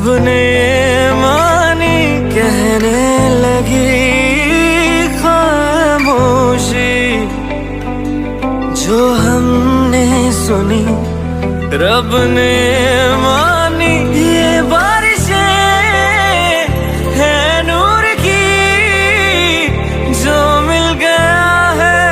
रब ने मानी कहने लगी खामोशी, जो हमने सुनी रब ने मानी। ये बारिशें है नूर की, जो मिल गया है,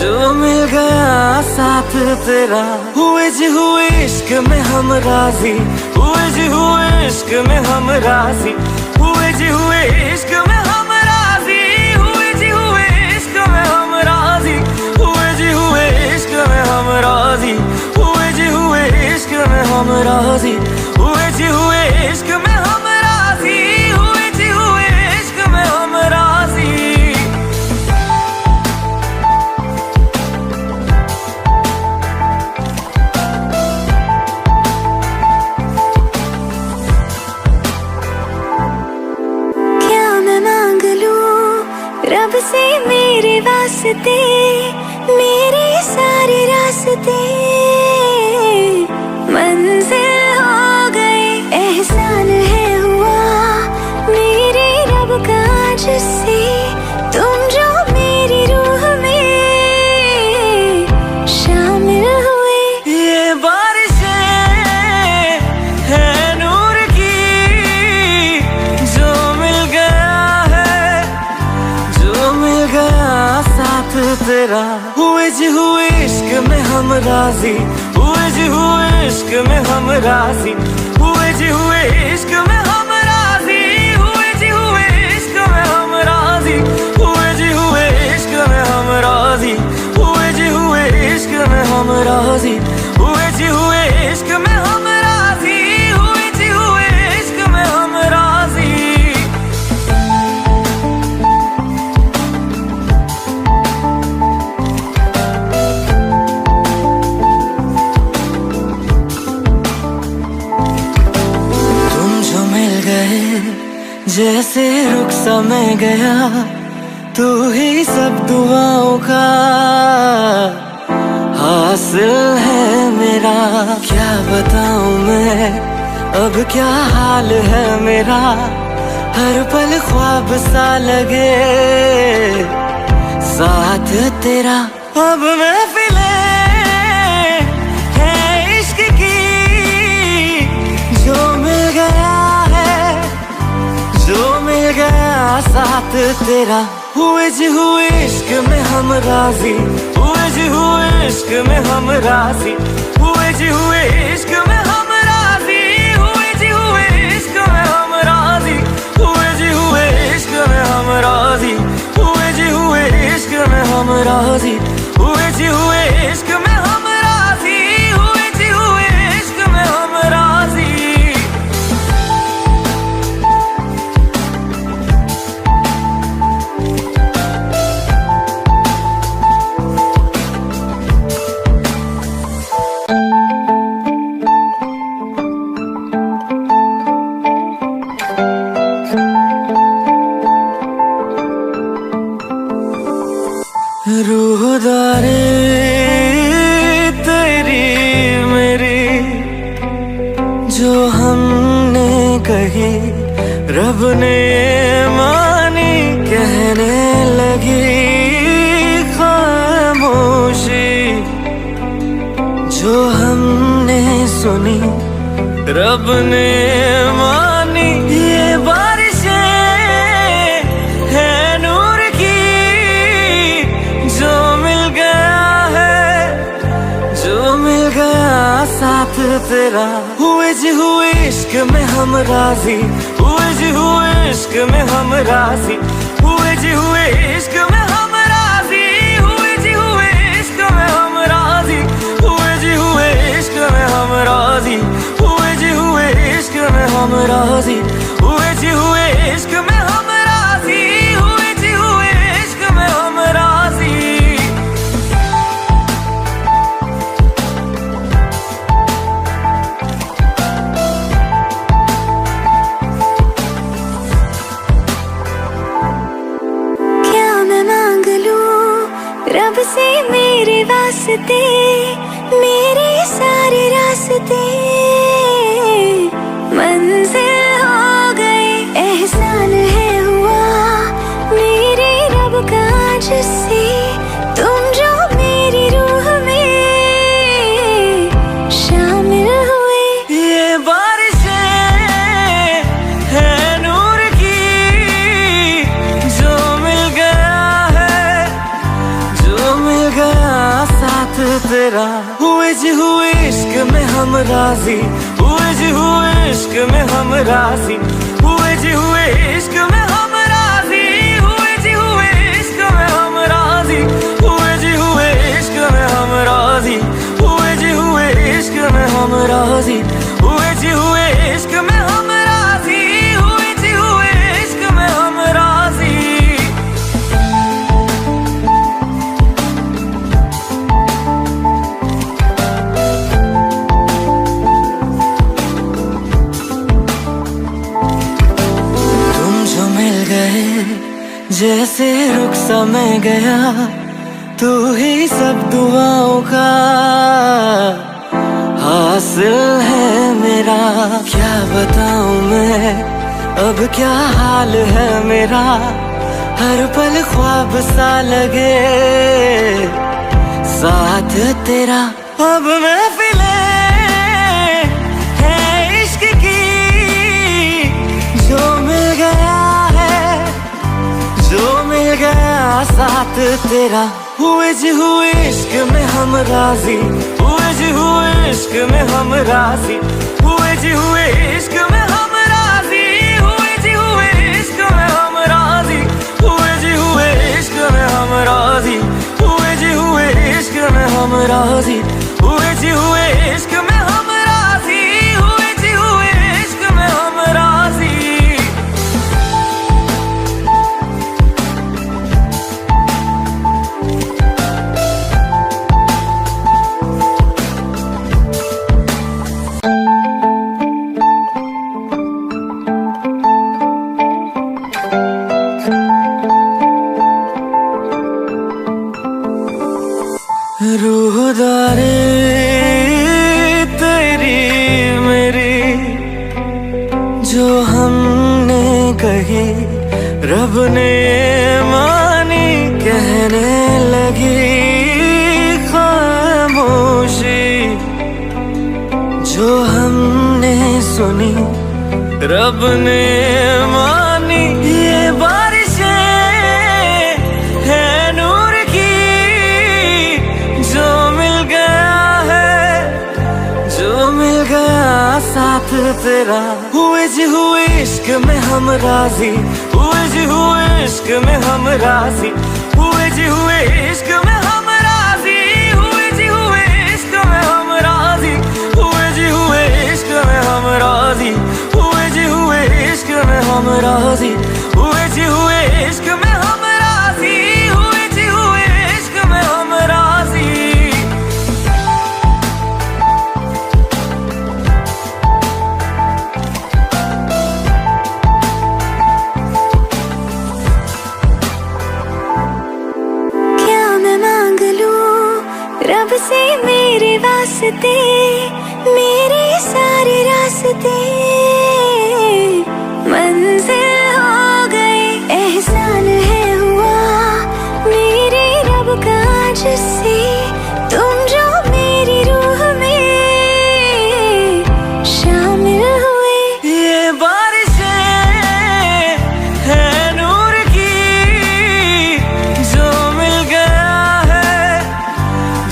जो मिल गया साथ तेरा। हुए जी हुए इश्क में हम राजी, हुए जी हुए इश्क में हम राजी, हुए जी हुए इश्क में हम राजी, हुए जी हुए इश्क में हम राजी, हुए जी हुए इश्क में हम राजी, हुए जी हुए इश्क में हम राजी, हुए जी हुए इश्क में हम राजी, हुए जी हुए इश्क में हम राजी। रब से मेरे वास्ते, मेरे सारे रास्ते मंजिल हो गए। एहसान है हुआ मेरे रब का जिससे, तुम जो मेरी रूह में शामिल हुए। ये बारिशें है नूर की, जो मिल गया है, जो मिल गया साथ तेरा। हुए जी हुए इश्क में हम राजी, हुए जी हुए इश्क में हम राजी, हुए जी हुए इश्क में हम राजी, हुए जी हुए इश्क में हम राजी, हुए जी हुए इश्क में हम राजी, हुए जी हुए इश्क में हम राजी, हुए जी हुए इश्क में हम राजी, हुए जी हुए इश्क में हम राजी। जैसे रुख सा मैं गया, तू ही सब दुआओं का हासिल है मेरा। क्या बताऊं मैं अब क्या हाल है मेरा, हर पल ख्वाब सा लगे साथ तेरा। अब महफिलें हैं इश्क की, जो मिल गया है, जो मिल गया साथ तेरा। हुए जी हुए इश्क में हम राजी, हुए जी हुए इश्क में हम राजी, हुए जी हुए इश्क में हम राजी, हुए जी हुए इश्क में हम राजी, हुए जी हुए इश्क में हम राजी, हुए जी हुए इश्क में हम राजी, हुए जी हुए इश्क में हम राजी, हुए जी हुए इश्क में हम राजी। रूहदारी तेरी मेरी, जो हमने कही रब ने मानी कहने लगी खामोशी, जो हमने सुनी रब ने मानी। ये बारिशें है नूर की, जो मिल गया है, जो मिल गया साथ तेरा। हुए जी हुए इश्क में हम राजी, हुए जी हुए इश्क में हम राजी, हुए जी हुए इश्क में हम राजी, हुए जी हुए इश्क में हम राजी, हुए जी हुए इश्क में हम राजी, हुए जी हुए इश्क में हम राजी, हुए जी हुए इश्क में हम राजी, हुए जी हुए इश्क में हम राजी। रब से मेरे वास्ते, मेरे सारे रास्ते मंजिल हो गई, एहसान है हुआ मेरे रब का जिससे तुम जो मेरी रूह में शामिल हुए। ये बारिशें है नूर की, जो मिल गया है, जो मिल गया साथ तेरा। हुए जी हुए इश्क में हम राजी, हुए जी हुए इश्क में हम राजी, हुए जी हुए इश्क में हम राजी, हुए जी हुए इश्क में हम राजी, हुए जी हुए इश्क में हम राजी, हुए जी हुए इश्क में हम राजी, हुए जी हुए इश्क में हम राजी, हुए जी हुए इश्क में हम राजी। जैसे रुख सा मैं गया, तू ही सब दुआओं का हासिल है मेरा। क्या बताऊं मैं अब क्या हाल है मेरा, हर पल ख्वाब सा लगे साथ तेरा। अब महफिले है इश्क की, जो मिल गया है, जो मिल गया साथ तेरा। हुए जी हुए इश्क में हम राजी, हुए जी हुए इश्क में हम राजी, हुए जी हुए इश्क में हम राजी, हुए जी हुए इश्क में हम राजी, हुए जी हुए इश्क में हम राजी, हुए जी हुए इश्क में हम राजी, हुए जी हुए इश्क में हम राजी, हुए जी हुए इश्क में हम राजी। रूहदारी तेरी मेरी जो हमने कही, रब ने मानी, कहने लगी खामोशी। जो हमने सुनी, रब ने मानी। ये बारिशें है नूर की, जो मिल गया है, जो मिल गया साथ तेरा। हुए जी हुए इश्क में हम राजी, हुए जी हुए इश्क में हम राजी, हुए जी हुए इश्क में हम राजी, हुए जी हुए इश्क में हम राजी, हुए जी हुए इश्क में हम राजी, हुए जी हुए इश्क में हम राजी, हुए जी हुए इश्क में हम राजी, हुए जी हुए इश्क में हम राजी। क्या मैं मांग लूं रब से मेरे वास्ते, मेरे सारे रास्ते मंजिल हो गए, एहसान है हुआ मेरे रब का जिससे तुम जो मेरी रूह में शामिल हुए। ये बारिशें है नूर की, जो मिल गया है,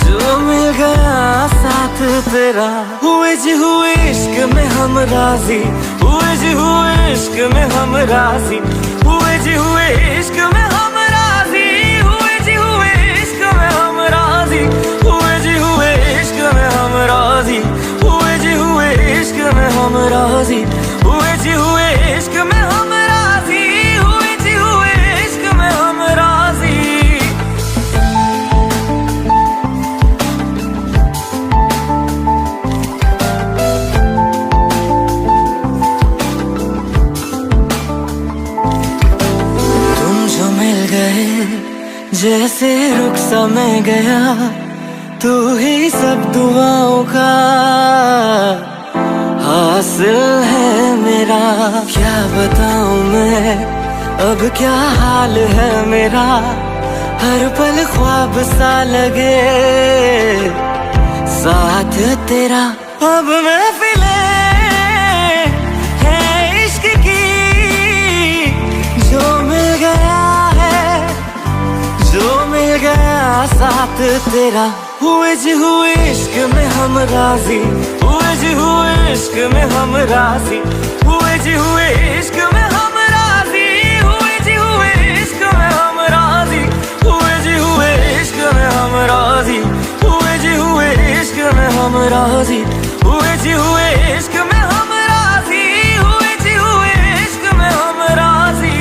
जो मिल गया साथ तेरा। हुए जी हुए इश्क में हम राजी, हुए जी हुए इश्क में हम राजी, हुए जी हुए इश्क में हम राजी, हुए जी हुए इश्क में हम राजी, हुए जी हुए इश्क में हम राजी, हुए जी हुए इश्क में हम राजी, हुए जी हुए इश्क में हम राजी, हुए जी हुए इश्क में हम राजी। जैसे रुख सा मैं गया, तू ही सब दुआओं का हासिल है मेरा। क्या बताऊं मैं अब क्या हाल है मेरा, हर पल ख्वाब सा लगे साथ तेरा। अब महफिले है इश्क की, जो मिल गया है, जो मिल गया साथ तेरा। हुए जी हुए इश्क में हम राजी, हुए जी हुए इश्क में हम राजी, हुए जी हुए इश्क में हम राजी, हुए जी हुए इश्क में हम राजी, हुए जी हुए इश्क में हम राजी, हुए जी हुए इश्क में हम राजी, हुए जी हुए इश्क में हम राजी, हुए जी हुए इश्क में हम राजी।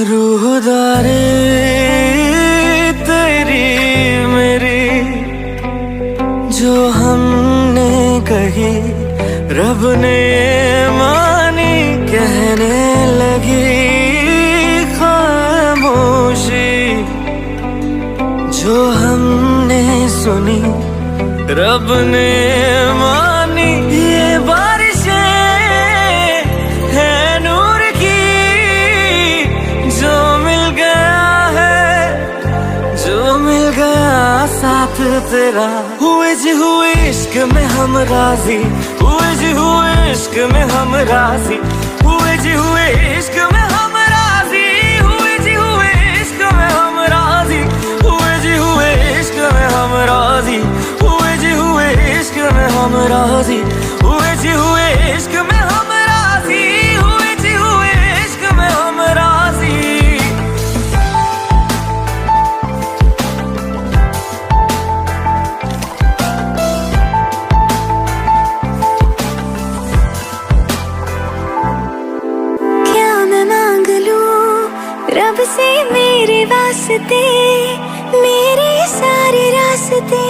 रूहदारी तेरी मेरी जो हमने कही, रब ने मानी, कहने लगी खामोशी। जो हमने सुनी रब ने मानी, ये बारिशें है नूर की, जो मिल गया है, जो मिल गया साथ तेरा। हुए जी हुए इश्क में हम राजी, हुए जी हुए इश्क में हम राजी, हुए जी हुए इश्क में हम राजी, हुए जी हुए इश्क में हम राजी, हुए जी हुए इश्क में हम राजी, हुए जी हुए इश्क में हम राजी, हुए जी हुए इश्क में हम राजी, हुए जी हुए इश्क में हम राजी। क्या मैं मांग लूं रब से मेरे वास्ते, मेरे सारे रास्ते